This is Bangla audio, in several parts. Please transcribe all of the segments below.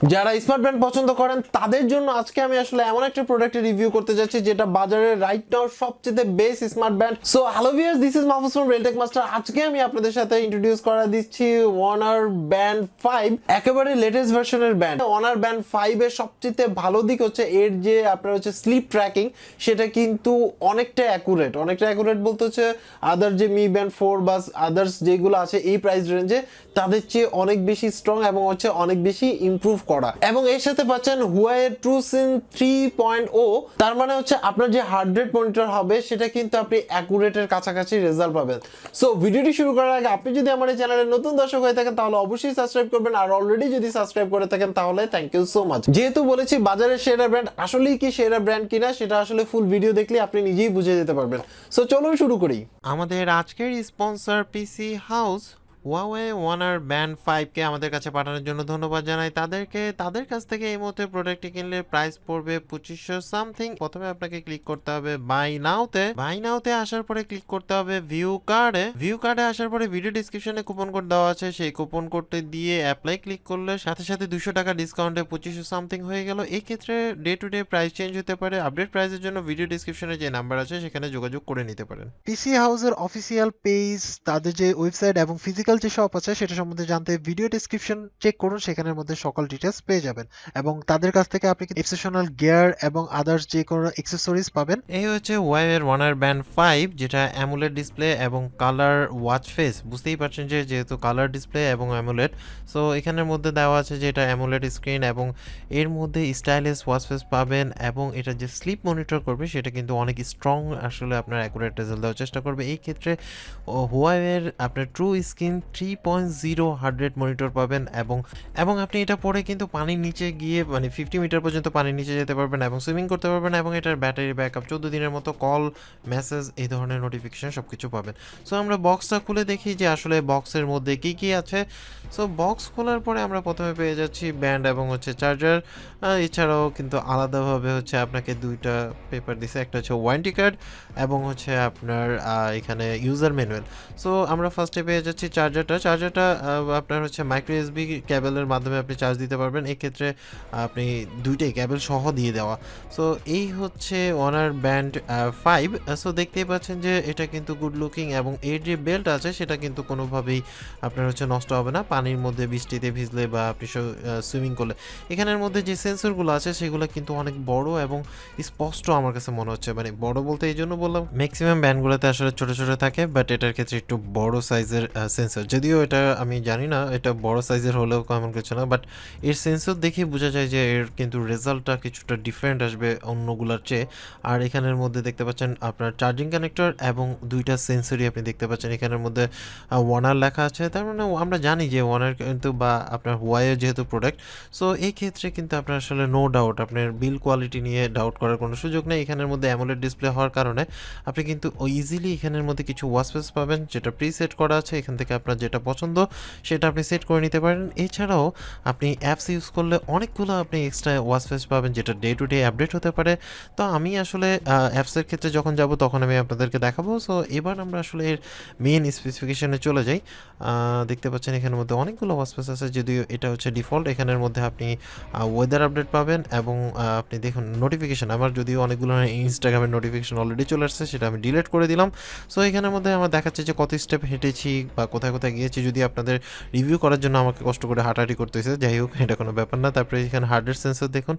যারা স্মার্ট ব্র্যান্ড পছন্দ করেন তাদের জন্য আজকে আমি আসলে এমন একটা প্রোডাক্টের রিভিউ করতে যাচ্ছি যেটা বাজারে রাইট নাও সবচেয়ে best smart brand. So hello viewers, this is Mahfuz from Realtek master. আজকে আমি আপনাদের সাথে ইন্ট্রোডিউস করা দিচ্ছি অনার ব্যান্ড 5, একেবারে লেটেস্ট ভার্সনের ব্যান্ড। অনার ব্যান্ড 5 এর সবচেয়ে ভালো দিক হচ্ছে এর যে আপনার হচ্ছে স্লিপ ট্র্যাকিং, সেটা কিন্তু অনেকটা অ্যাকুরেট বলতে হচ্ছে আদার যে মি ব্যান্ড 4 বা আদার্স যেগুলো আছে এই প্রাইস রেঞ্জে তাদের চেয়ে অনেক বেশি স্ট্রং এবং হচ্ছে অনেক বেশি ইমপ্রুভ করা। এবং এর সাথে পাচ্ছেন Huawei TrueSync 3.0, তার মানে হচ্ছে আপনার যে হার্ট রেট মনিটর হবে সেটা কিন্তু আপনি অ্যাকুরেটের কাছাকাছি রেজাল্ট পাবেন। সো ভিডিওটি শুরু করার আগে আপনি যদি আমার এই চ্যানেলের নতুন দর্শক হয়ে থাকেন তাহলে অবশ্যই সাবস্ক্রাইব করবেন, আর অলরেডি যদি সাবস্ক্রাইব করে থাকেন তাহলে থ্যাংক ইউ সো মাচ। যেহেতু বলেছি বাজারের সেরা ব্র্যান্ড, আসলেই কি সেরা ব্র্যান্ড কিনা সেটা আসলে ফুল ভিডিও দেখলে আপনি নিজেই বুঝে যেতে পারবেন। সো চলুন শুরু করি। আমাদের আজকের স্পন্সর পিসি হাউস Huawei Honor Band 5 কে আমাদের কাছে পাঠানোর জন্য ধন্যবাদ জানাই তাদেরকে। তাদের কাছ থেকে এই মুহূর্তে প্রোডাক্টটি কিনলে প্রাইস পড়বে 2500 সামথিং। প্রথমে আপনাকে ক্লিক করতে হবে বাই নাওতে আসার পরে ক্লিক করতে হবে ভিউ কার্ডে আসার পরে ভিডিও ডেসক্রিপশনে কুপন কোড দেওয়া আছে, সেই কুপন কোডটি দিয়ে অ্যাপ্লাই ক্লিক করলে সাথে সাথে 200 টাকা ডিসকাউন্টে 2500 সামথিং হয়ে গেল। এই ক্ষেত্রে day to day price change হতে পারে। আপডেট প্রাইসের জন্য ভিডিও ডেসক্রিপশনে যে নাম্বার আছে সেখানে যোগাযোগ করে নিতে পারেন। পিসি হাউসের অফিসিয়াল পেজ, তাদের যে ওয়েবসাইট এবং ফিজিক্যাল যে শপ আছে সেটা সম্বন্ধে জানতে ভিডিও ডেসক্রিপশন চেক করুন, সেখানের মধ্যে সকল ডিটেলস পেয়ে যাবেন। এবং তাদের কাছ থেকে আপনি এক্সেপশনাল গিয়ার এবং আদার্স যে কোনো অ্যাক্সেসরিজ পাবেন। এই হচ্ছে Huawei Honor Band 5, যেটা অ্যামোলেড ডিসপ্লে এবং কালার ওয়াচ ফেস। বুঝতেই পারছেন যে যেহেতু কালার ডিসপ্লে এবং অ্যামোলেড, সো এখানের মধ্যে দেওয়া আছে যে এটা অ্যামোলেড স্ক্রিন এবং এর মধ্যে স্টাইলিশ ওয়াচ ফেস পাবেন এবং এটা যে স্লিপ মনিটর করবে সেটা কিন্তু অনেক স্ট্রং, আসলে আপনার অ্যাকুরেট রেজাল্ট দেওয়ার চেষ্টা করবে। এই ক্ষেত্রে Huawei এর আপনার true screen 3.0 heart rate monitor পাবেন এবং আপনি এটা পরে কিন্তু পানির নিচে গিয়ে 50 মিটার পর্যন্ত পানির নিচে যেতে পারবেন এবং সুইমিং করতে পারবেন এবং এটার ব্যাটারি ব্যাকআপ 14 দিনের মতো, কল, মেসেজ, এই ধরনের নোটিফিকেশন সবকিছু পাবেন। সো আমরা বক্সটা খুলে দেখি যে আসলে বক্সের মধ্যে কি আছে। সো বক্স খোলার পরে আমরা প্রথমে পেয়ে যাচ্ছি ব্যান্ড এবং হচ্ছে চার্জার। এছাড়াও কিন্তু আলাদাভাবে হচ্ছে আপনাকে দুইটা পেপার দিছে, একটা হচ্ছে ওয়ারেন্টি কার্ড এবং হচ্ছে আপনার এখানে ইউজার ম্যানুয়াল। সো আমরা ফার্স্টে পেয়ে যাচ্ছি চার্জারটা আপনার হচ্ছে মাইক্রো এসবি ক্যাবেলের মাধ্যমে আপনি চার্জ দিতে পারবেন। এক্ষেত্রে আপনি দুইটাই ক্যাবেল সহ দিয়ে দেওয়া। সো এই হচ্ছে অনার ব্যান্ড 5। সো দেখতেই পাচ্ছেন যে এটা কিন্তু গুড লুকিং এবং এর যে বেল্ট আছে সেটা কিন্তু কোনোভাবেই আপনার হচ্ছে নষ্ট হবে না পানির মধ্যে, বৃষ্টিতে ভিজলে বা আপনি সুইমিং করলে। এখানের মধ্যে যে সেন্সরগুলো আছে সেগুলো কিন্তু অনেক বড় এবং স্পষ্ট আমার কাছে মনে হচ্ছে। বড় বলতে এই জন্য বললাম, ম্যাক্সিমাম ব্যান্ডগুলোতে আসলে ছোট ছোট থাকে, বাট এটার ক্ষেত্রে একটু বড় সাইজের সেন্সর। যদিও এটা আমি জানি না এটা বড় সাইজের হলেও এমন কিছু না, বাট এর সেন্সর দেখেই বোঝা যায় যে এর কিন্তু রেজাল্টটা কিছুটা ডিফারেন্ট আসবে অন্যগুলোর চেয়ে। আর এখানের মধ্যে দেখতে পাচ্ছেন আপনার চার্জিং কানেক্টর এবং দুইটা সেন্সরই আপনি দেখতে পাচ্ছেন। এখানের মধ্যে ওয়ানার লেখা আছে, তার মানে আমরা জানি যে ওয়ানার কিন্তু বা আপনার Huawei যেহেতু প্রোডাক্ট, সো এই ক্ষেত্রে কিন্তু আপনার আসলে নো ডাউট আপনার বিল কোয়ালিটি নিয়ে ডাউট করার কোনো সুযোগ নেই। এখানের মধ্যে অ্যামোলেড ডিসপ্লে হওয়ার কারণে আপনি কিন্তু ইজিলি এখানের মধ্যে কিছু ওয়াচ ফেস পাবেন যেটা প্রি সেট করা আছে। এখান থেকে আপনার যেটা পছন্দ সেটা আপনি সেট করে নিতে পারেন। এছাড়াও আপনি অ্যাপস ইউজ করলে অনেকগুলো আপনি এক্সট্রা ওয়াচ ফেস পাবেন যেটা ডে টু ডে আপডেট হতে পারে। তো আমি আসলে অ্যাপসের ক্ষেত্রে যখন যাব তখন আমি আপনাদেরকে দেখাবো। সো এবার আমরা আসলে এর মেইন স্পেসিফিকেশনে চলে যাই। দেখতে পাচ্ছেন এখানের মধ্যে অনেকগুলো ওয়াচ ফেস আছে, যদিও এটা হচ্ছে ডিফল্ট। এখানের মধ্যে আপনি ওয়েদার আপডেট পাবেন এবং আপনি দেখুন নোটিফিকেশান, আমার যদিও অনেকগুলো ইনস্টাগ্রামের নোটিফিকেশান অলরেডি চলে আসছে, সেটা আমি ডিলিট করে দিলাম। সো এখানের মধ্যে আমার দেখাচ্ছে যে কত স্টেপ হেঁটেছি বা কোথায় কোথায় গিয়েছি, যদি আপনাদের রিভিউ করার জন্য আমাকে কষ্ট করে হাঁটাহাঁটি করতেছে, যাই হোক এটা কোনো ব্যাপার না। তারপরে এখানে হার্টের সেন্সর দেখুন,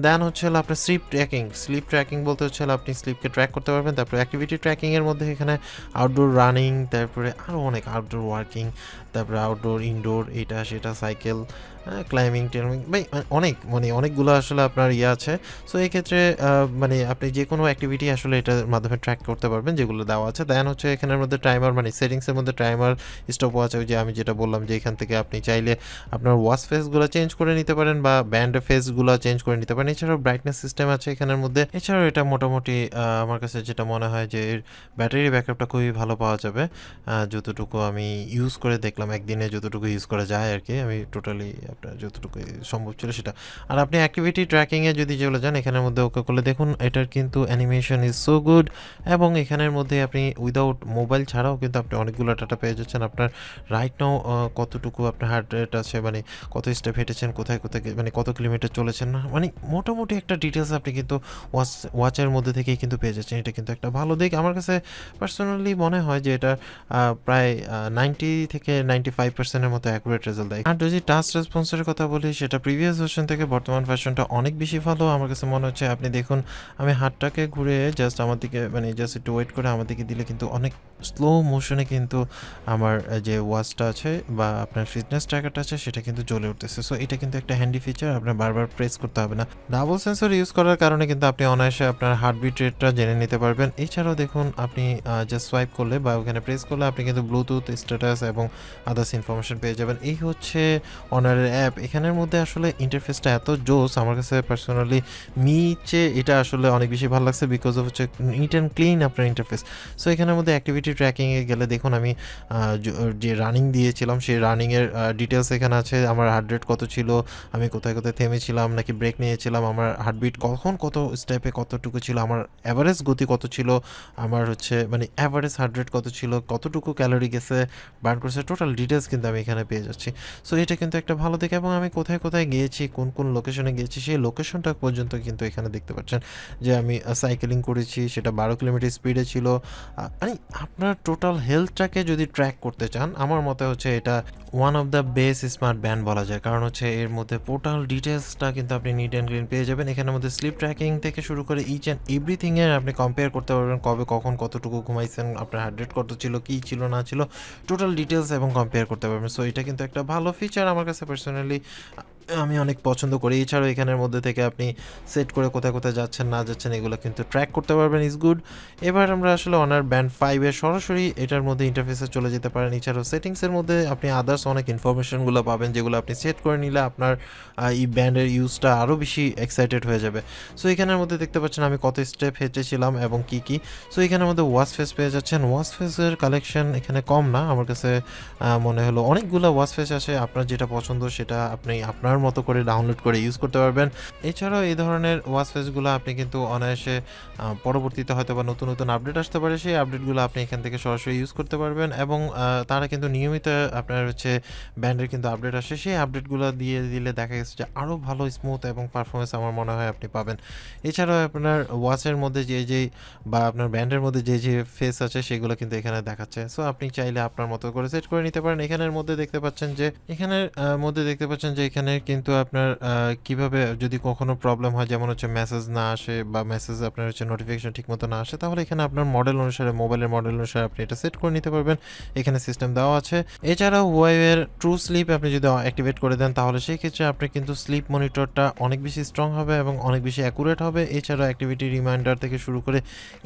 দেন হচ্ছে হলো আপনার স্লিপ ট্র্যাকিং বলতে হচ্ছে হলো আপনি স্লিপকে ট্র্যাক করতে পারবেন। তারপরে অ্যাক্টিভিটি ট্র্যাকিংয়ের মধ্যে এখানে আউটডোর রানিং, তারপরে আরও অনেক আউটডোর ওয়ার্কিং, তারপরে আউটডোর ইনডোর, এটা সেটা সাইকেল, ক্লাইম্বিং অনেকগুলো আসলে আপনার আছে। সো এই ক্ষেত্রে আপনি যে কোনো অ্যাক্টিভিটি আসলে এটার মাধ্যমে ট্র্যাক করতে পারবেন যেগুলো দেওয়া আছে। দেন হচ্ছে এখানের মধ্যে টাইমার, সেটিংসের মধ্যে টাইমার স্টপ ওয়াচ, ওই যে আমি যেটা বললাম যে এখান থেকে আপনি চাইলে আপনার ওয়াচ ফেসগুলো চেঞ্জ করে নিতে পারেন বা ব্যান্ড ফেসগুলো চেঞ্জ করে নিতে পারেন। এছাড়াও ব্রাইটনেস সিস্টেম আছে এখানের মধ্যে। এছাড়াও এটা মোটামুটি আমার কাছে যেটা মনে হয় যে এর ব্যাটারি ব্যাকআপটা খুবই ভালো পাওয়া যাবে, যতটুকু আমি ইউজ করে দেখলাম। দেখলাম একদিনে যতটুকু ইউজ করা যায় আর কি, আমি টোটালি আপনার যতটুকু সম্ভব ছিল সেটা। আর আপনি অ্যাক্টিভিটি ট্র্যাকিংয়ে যদি চলে যান এখানের মধ্যে ওকে করলে দেখুন এটার কিন্তু অ্যানিমেশন ইজ সো গুড, এবং এখানের মধ্যে আপনি উইদাউট মোবাইল ছাড়াও কিন্তু আপনি অনেকগুলো ডাটা পেয়ে যাচ্ছেন। আপনার রাইট নাও কতটুকু আপনার হার্ট রেট আছে, মানে কত স্টেপ হেঁটেছেন, কোথায় কোথায় মানে কত কিলোমিটার চলেছেন না, মানে মোটামুটি একটা ডিটেলস আপনি কিন্তু ওয়াচের মধ্যে থেকেই কিন্তু পেয়ে যাচ্ছেন। এটা কিন্তু একটা ভালো দিক। আমার কাছে পার্সোনালি মনে হয় যে এটা প্রায় 90 থেকে 95% মতো অ্যাকুরেট রেজাল্ট দেয়। আর যদি টাচ রেসপন্সের কথা বলি সেটা প্রিভিয়াস ভার্সন থেকে বর্তমান ভার্সনটা অনেক বেশি ভালো আমার কাছে মনে হচ্ছে। আপনি দেখুন আমি হাতটাকে ঘুরে জাস্ট আমার দিকে মানে জাস্ট একটু ওয়েট করে আমার দিকে দিলে কিন্তু অনেক স্লো মোশনে কিন্তু আমার যে ওয়াচটা আছে বা আপনার ফিটনেস ট্র্যাকারটা আছে সেটা কিন্তু জ্বলে উঠতেছে। সো এটা কিন্তু একটা হ্যান্ডি ফিচার, আপনার বারবার প্রেস করতে হবে না। ডাবল সেন্সর ইউজ করার কারণে কিন্তু আপনি অনায়াসে আপনার হার্টবিট রেটটা জেনে নিতে পারবেন। এছাড়াও দেখুন আপনি জাস্ট সোয়াইপ করলে বা ওখানে প্রেস করলে আপনি কিন্তু ব্লুটুথ স্ট্যাটাস এবং আদার্স ইনফরমেশন পেয়ে যাবেন। এই হচ্ছে অনারের অ্যাপ। এখানের মধ্যে আসলে ইন্টারফেসটা এত জোস আমার কাছে পার্সোনালি চেয়ে এটা আসলে অনেক বেশি ভালো লাগছে বিকজ অফ হচ্ছে নিট অ্যান্ড ক্লিন আপনার ইন্টারফেস। সো এখানের মধ্যে অ্যাক্টিভিটি ট্র্যাকিংয়ে গেলে দেখুন আমি যে রানিং দিয়েছিলাম সেই রানিংয়ের ডিটেলস এখানে আছে। আমার হার্ট রেট কত ছিল, আমি কোথায় কোথায় থেমেছিলাম নাকি ব্রেক নিয়েছিলাম, আমার হার্টবিট কখন কত স্টেপে কতটুকু ছিল, আমার অ্যাভারেজ গতি কত ছিল, আমার হচ্ছে মানে অ্যাভারেজ হার্ট রেট কত ছিল, কতটুকু ক্যালোরি গেছে, বার্ন করছে, টোটাল ডিটেলস কিন্তু আমি এখানে পেয়ে যাচ্ছি। সো এটা কিন্তু একটা ভালো দিক। এবং আমি কোথায় কোথায় গিয়েছি, কোন কোন লোকেশনে গিয়েছি সেই লোকেশনটা পর্যন্ত কিন্তু এখানে দেখতে পাচ্ছেন যে আমি সাইকেলিং করেছি, সেটা 12 কিলোমিটার স্পিডে ছিল। মানে আপনার টোটাল হেলথটাকে যদি ট্র্যাক করতে চান আমার মতে হচ্ছে এটা one of the best smart band বলা যায়। কারণ হচ্ছে এর মধ্যে টোটাল ডিটেলসটা কিন্তু আপনি নিট অ্যান্ড ক্লিন পেয়ে যাবেন। এখানের মধ্যে স্লিপ ট্র্যাকিং থেকে শুরু করে ইচ অ্যান্ড এভরিথিংয়ের আপনি কম্পেয়ার করতে পারবেন, কবে কখন কতটুকু ঘুমাইছেন, আপনার হার্ট রেট কত ছিল, কী ছিল না ছিল, টোটাল ডিটেলস এবং কম্পেয়ার করতে পারবেন। সো এটা কিন্তু একটা ভালো ফিচার আমার কাছে পার্সোনালি আমি অনেক পছন্দ করি। এছাড়াও এখানের মধ্যে থেকে আপনি সেট করে কোথায় কোথায় যাচ্ছেন না যাচ্ছেন এগুলো কিন্তু ট্র্যাক করতে পারবেন, ইজ গুড। এবার আমরা আসলে অনার ব্যান্ড 5-এর সরাসরি এটার মধ্যে ইন্টারফেসে চলে যেতে পারেন। এছাড়াও সেটিংসের মধ্যে আপনি আদার্স অনেক ইনফরমেশনগুলো পাবেন যেগুলো আপনি সেট করে নিলে আপনার এই ব্যান্ডের ইউজটা আরও বেশি এক্সাইটেড হয়ে যাবে। সো এখানের মধ্যে দেখতে পাচ্ছেন আমি কত স্টেপ হেঁটেছিলাম এবং কি কি। সো এখানের মধ্যে ওয়াচ ফেস পেয়ে যাচ্ছেন। ওয়াচ ফেসের কালেকশন এখানে কম না, আমার কাছে মনে হলো অনেকগুলো ওয়াচ ফেস আছে। আপনার যেটা পছন্দ সেটা আপনি আপনার মতো করে ডাউনলোড করে ইউজ করতে পারবেন। এছাড়াও এই ধরনের ওয়াচ ফেসগুলো আপনি কিন্তু অনায়াসে পরবর্তীতে হয়তো বা নতুন নতুন আপডেট আসতে পারে, সেই আপডেটগুলো আপনি এখান থেকে সরাসরি ইউজ করতে পারবেন। এবং তারা কিন্তু নিয়মিত আপনার হচ্ছে ব্যান্ডের কিন্তু আপডেট আসে, সেই আপডেটগুলো দিয়ে দিলে দেখা গেছে যে আরও ভালো স্মুথ এবং পারফরমেন্স আমার মনে হয় আপনি পাবেন। এছাড়াও আপনার ওয়াচের মধ্যে যেই বা আপনার ব্যান্ডের মধ্যে যে ফেস আছে সেগুলো কিন্তু এখানে দেখাচ্ছে। সো আপনি চাইলে আপনার মতো করে সেট করে নিতে পারেন। এখানের মধ্যে দেখতে পাচ্ছেন যে এখানে কিন্তু আপনার কিভাবে যদি কখনো প্রবলেম হয়, যেমন হচ্ছে মেসেজ না আসে বা মেসেজ আপনার হচ্ছে নোটিফিকেশন ঠিকমতো না আসে, তাহলে এখানে আপনার মডেল অনুসারে মোবাইলের মডেল অনুসারে আপনি এটা সেট করে নিতে পারবেন। এখানে সিস্টেম দেওয়া আছে। এছাড়াও হুয়াওয়ের ট্রু স্লিপ আপনি যদি অ্যাক্টিভেট করে দেন তাহলে সেই ক্ষেত্রে আপনি কিন্তু স্লিপ মনিটরটা অনেক বেশি স্ট্রং হবে এবং অনেক বেশি অ্যাকুরেট হবে। এছাড়াও অ্যাক্টিভিটি রিমাইন্ডার থেকে শুরু করে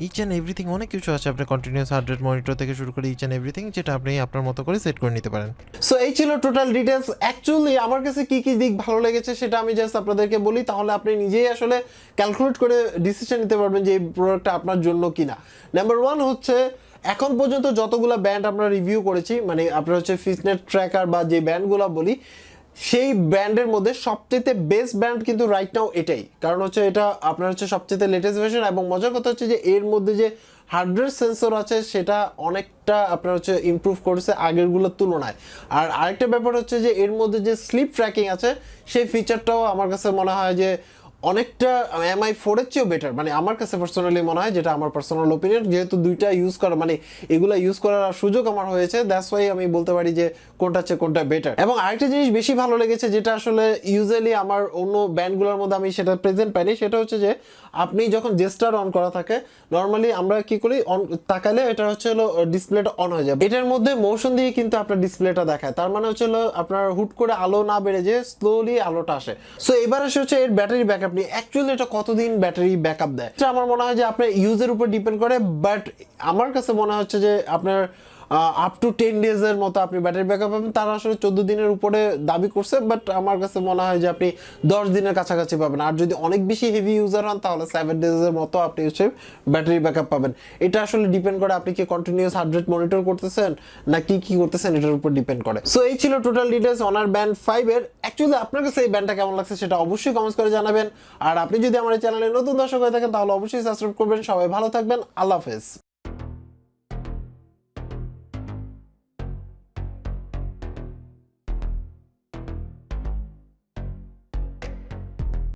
ইচ অ্যান্ড এভরিথিং অনেক কিছু আছে। আপনি কন্টিনিউয়াস হার্ট রেট মনিটর থেকে শুরু করে ইচ অ্যান্ড এভরিথিং যেটা আপনি আপনার মতো করে সেট করে নিতে পারেন। সো এই ছিল টোটাল ডিটেলস। অ্যাকচুয়ালি আমার কাছে কি কি দিক ভালো লেগেছে সেটা আমি জাস্ট আপনাদেরকে বলি, তাহলে আপনি নিজেই আসলে ক্যালকুলেট করে ডিসিশন নিতে পারবেন যে এই প্রোডাক্টটা আপনার জন্য কিনা। নাম্বার 1 হচ্ছে এখন পর্যন্ত যতগুলো ব্যান্ড আমরা রিভিউ করেছি, মানে আপনার হচ্ছে ফিটনেস ট্র্যাকার বা যে ব্যান্ডগুলো বলি, সেই ব্র্যান্ডের মধ্যে সবচেয়ে বেস্ট ব্র্যান্ড কিন্তু রাইট নাও এটাই। কারণ হচ্ছে এটা আপনার হচ্ছে সবচেয়ে লেটেস্ট ভার্সন, এবং মজার কথা হচ্ছে যে এর মধ্যে যে হার্ডওয়্যার সেন্সর আছে সেটা অনেকটা আপনার হচ্ছে ইমপ্রুভ করেছে আগেরগুলোর তুলনায়। আর আরেকটা ব্যাপার হচ্ছে যে এর মধ্যে যে স্লিপ ট্র্যাকিং আছে সেই ফিচারটাও আমার কাছে মনে হয় যে অনেকটা Mi4 এর চেয়েও বেটার, মানে আমার কাছে পার্সোনালি মনে হয়, যেটা আমার পার্সোনাল ওপিনিয়ন। যেহেতু দুইটা ইউজ করা মানে এগুলা ইউজ করার সুযোগ আমার হয়েছে, দ্যাটস ওয়াই আমি বলতে পারি যে কোনটা হচ্ছে কোনটা বেটার। এবং আরেকটা জিনিস বেশি ভালো লেগেছে যেটা আসলে ইউজুয়ালি আমার অন্য ব্যান্ডগুলোর মধ্যে আমি সেটা প্রেজেন্ট পাইনি, সেটা হচ্ছে যে আপনি যখন জেস্টার অন করা থাকে নর্মালি আমরা কি করি, অন তাকালে এটা হচ্ছে হলো ডিসপ্লেটা অন হয়ে যাবে। এটার মধ্যে মোশন দিয়ে কিন্তু আপনার ডিসপ্লেটা দেখায়, তার মানে হচ্ছে হলো আপনার হুট করে আলো না বেড়ে যে স্লোলি আলোটা আসে। সো এবার আসে হচ্ছে এর ব্যাটারি ব্যাকআপ নিয়ে। অ্যাকচুয়ালি এটা কতদিন ব্যাটারি ব্যাকআপ দেয় এটা আমার মনে হয় যে আপনার ইউজের উপর ডিপেন্ড করে, বাট আমার কাছে মনে হচ্ছে যে আপনার আপ টু 10 ডেজের মতো আপনি ব্যাটারি ব্যাকআপ পাবেন। তারা আসলে 14 দিনের উপরে দাবি করছে, বাট আমার কাছে মনে হয় যে আপনি 10 দিনের কাছাকাছি পাবেন। আর যদি অনেক বেশি হেভি ইউজার হন তাহলে 7 ডেজের মতো আপনি হচ্ছে ব্যাটারি ব্যাকআপ পাবেন। এটা আসলে ডিপেন্ড করে আপনি কি কন্টিনিউয়াস হার্ট রেট মনিটর করতেছেন না কি করতেছেন, এটার উপর ডিপেন্ড করে। সো এই ছিল টোটাল ডিটেইলস অনার ব্যান্ড 5 এর। অ্যাকচুয়ালি আপনার কাছে এই ব্যান্ডটা কেমন লাগছে সেটা অবশ্যই কমেন্টস করে জানাবেন। আর আপনি যদি আমার এই চ্যানেলে নতুন দর্শক হয়ে থাকেন তাহলে অবশ্যই সাবস্ক্রাইব করবেন। সবাই ভালো থাকবেন, আল্লাহ হাফেজ।